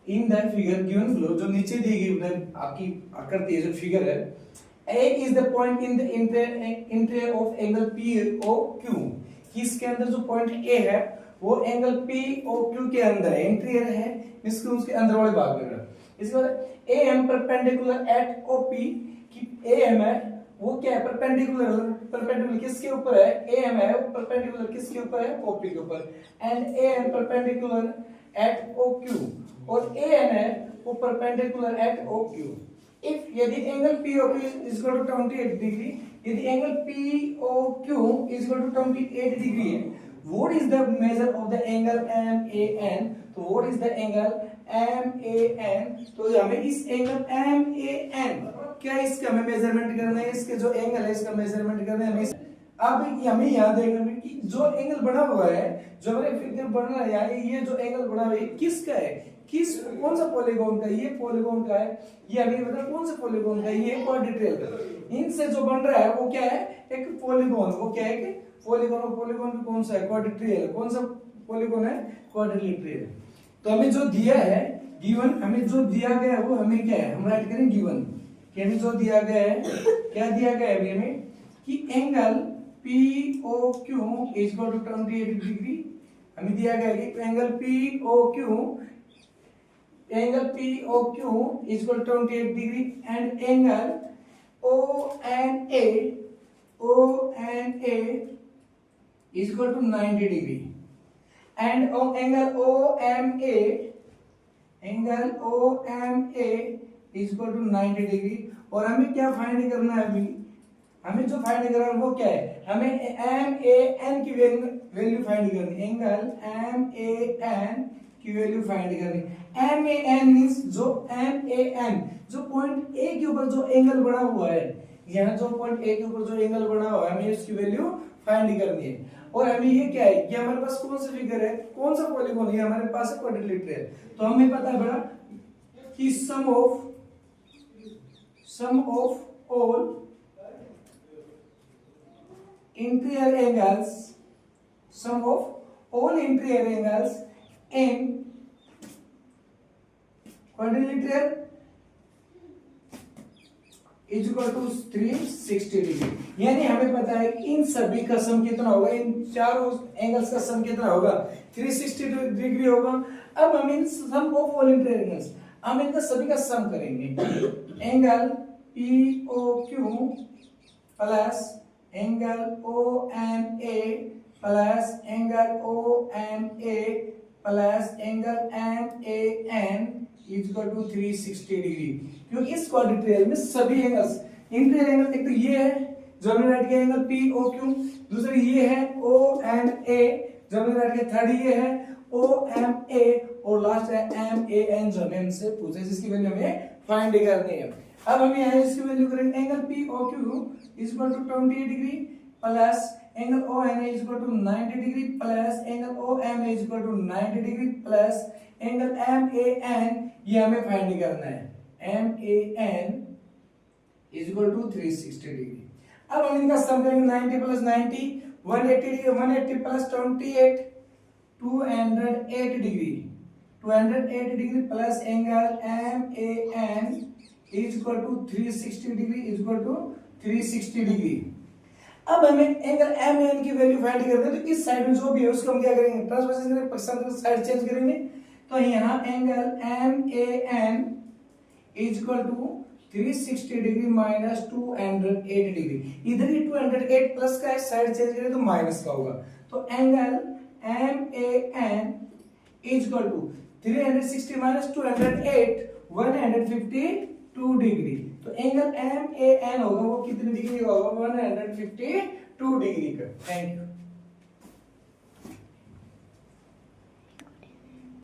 In the figure given below, जो नीचे दी गई आपकी आकृति है, जो फिगर है, A is the point in the interior of angle POQ। इसके अंदर जो पॉइंट A है वो एंगल POQ के अंदर है, इंटीरियर है, इसके उसके अंदर वाले भाग में है। इसके बाद AM परपेंडिकुलर एट OP, कि AM है वो क्या है, परपेंडिकुलर किसके ऊपर है, AM है वो परपेंडिकुलर किसके ऊपर है, OP के ऊपर। And AM perpendicular at OQ, और AN है वो परपेंडिकुलर एट OQ। If यदि angle POQ is equal to 28 degree, यदि angle POQ is equal to 28 degree है, what is the measure of the angle MAN? तो what is the angle MAN? तो हमें इस एंगल MAN क्या इसका हमें मेजरमेंट करना है, इसके जो एंगल है इसका मेजरमेंट करना है हमें। अब हमें यहाँ देखना है कि जो एंगल बना हुआ है, जो हमारे फिगर बन रहा है, यानी ये जो एंगल बना हुआ है किसका है, किस कौन सा पॉलीगॉन का, ये पॉलीगॉन का है, ये हमें बता कौन सा पॉलीगॉन का है, ये क्वाड्रिलेटरल का। इनसे जो बन रहा है वो क्या है, एक पॉलीगॉन, वो क्या है कि पॉलीगॉन, और पॉलीगॉन भी कौन सा है, क्वाड्रिलेटरल। कौन सा पॉलीगॉन है, क्वाड्रिलेटरल। तो हमें जो दिया है गिवन, हमें जो दिया गया है वो हमें क्या है, हम राइट करें गिवन, कि हमें जो दिया गया है, क्या दिया गया है हमें कि angle POQ is equal to 28 degree, हमें दिया गया है कि angle POQ is equal to 28 degree, and angle ONA is equal to 90 degree, and angle OMA is equal to 90 degree. और हमें क्या फाइंड करना है, अभी हमें जो फाइंड करना है वो क्या है, हमें MAN की वैल्यू फाइंड करनी है, एंगल MAN की वैल्यू फाइंड करनी। MAN मींस जो MAN जो पॉइंट A के ऊपर जो एंगल बना हुआ है, यहाँ जो पॉइंट A के ऊपर जो एंगल बना हुआ है, हमें इसकी वैल्यू फाइंड करनी है। और हमें ये क्या है, ये हमारे पास कौन सा फिगर है, कौन सा पॉलीगॉन है, हमारे पास है क्वाड्रिलेटरल है। तो हमें पता है बड़ा कि sum of all interior angles, sum of all interior angles in quadrilateral is equal to 360 degree. यानी हमें पता है कि इन सभी का सम कितना होगा, इन चारों एंगल्स का सम कितना होगा, 360 डिग्री होगा। अब हम in sum of all interior angles, हम इनका सभी का सम करेंगे। Angle POQ plus angle OMA plus angle OMA plus angle MAN is equal to 360 degree. क्योंकि इस क्वाड्रिलेटरल में सभी एंगल्स, इंटीरियर एंगल एक तो ये है जो हमने राइट किया एंगल POQ, दूसरा ये है OMA जो हमने राइट किया, थर्ड ये है OMA, और लास्ट है MAN जो हमें हमसे पूछा है, जिसकी वैल्यू हमें फाइंड करनी है। अब हम यहाँ इसकी वैल्यू करेंगे, angle POQ is equal to 28 degree plus angle ONA is equal to 90 degree plus angle OMA is equal to 90 degree plus angle MAN, ये हमें फाइंड करना है, MAN is equal to 360 degree. अब हम इनका सम करेंगे, 90 plus 90 180 degree, 180 plus 28 208 degree, 208 degree plus angle MAN is equal to 360 degree is equal to 360 degree. अब हमें एंगल MAN की वैल्यू फाइंड करनी है, तो इस साइड में जो भी है उसको हम क्या करेंगे, ट्रांसवर्स करेंगे, परसेंट साइड चेंज करेंगे। तो यहाँ angle MAN is equal to 360 degree minus 208 degree, इधर ही 208 प्लस का है, साइड चेंज करें तो माइनस का होगा। तो angle MAN is equal to 360 minus 208 152 degree. तो एंगल MAN होगा वो कितने डिग्री का होगा, 152 डिग्री का। Thank you.